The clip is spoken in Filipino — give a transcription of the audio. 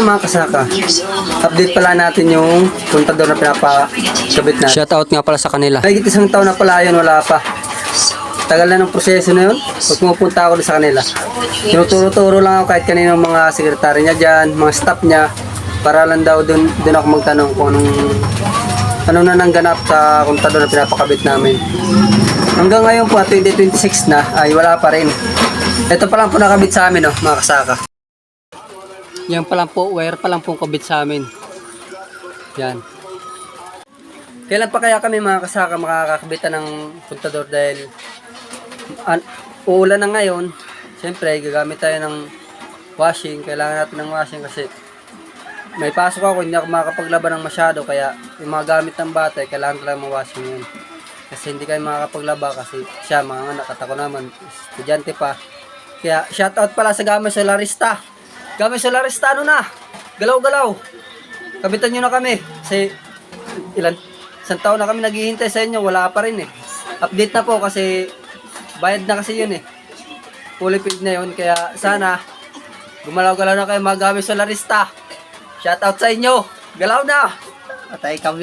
Mga kasaka, update pala natin yung kontador na pinapakabit natin. Shoutout nga pala sa kanila. May isang taon na pala yun, wala pa. Tagal na ng proseso na yun. Pag pumupunta ako sa kanila, tinuturo-turo lang ako kahit kaninong mga sekretary niya dyan, mga staff niya, para lang daw dun ako magtanong kung ano na nangganap sa kontador na pinapakabit namin. Hanggang ngayon po, 2026 na, ay wala pa rin. Ito pa lang po nakabit sa amin, oh, mga kasaka. Yan pa lang po, wire pa lang po kabit sa amin. Yan. Kailan pa kaya kami mga kasaka makakabitan ng kontador dahil uulan na ngayon. Siyempre, gagamit tayo ng washing. Kailangan natin ng washing kasi may pasok ako, hindi ako makakapaglaba ng masyado. Kaya yung mga gamit ng bata, kailangan talaga mawashing yun. Kasi hindi kayo makakapaglaba kasi siya, mga anak, at ako naman, estudyante pa. Kaya shoutout pala sa Gamay Solarista. Gamay Solarista, ano na? Galaw-galaw. Kabitan nyo na kami. Kasi isang taon na kami naghihintay sa inyo, wala pa rin eh. Update na po kasi bayad na kasi yun eh. Fully paid na yun. Kaya sana gumalaw-galaw na kayo mga Gamay Solarista. Shoutout sa inyo. Galaw na. Atay kami.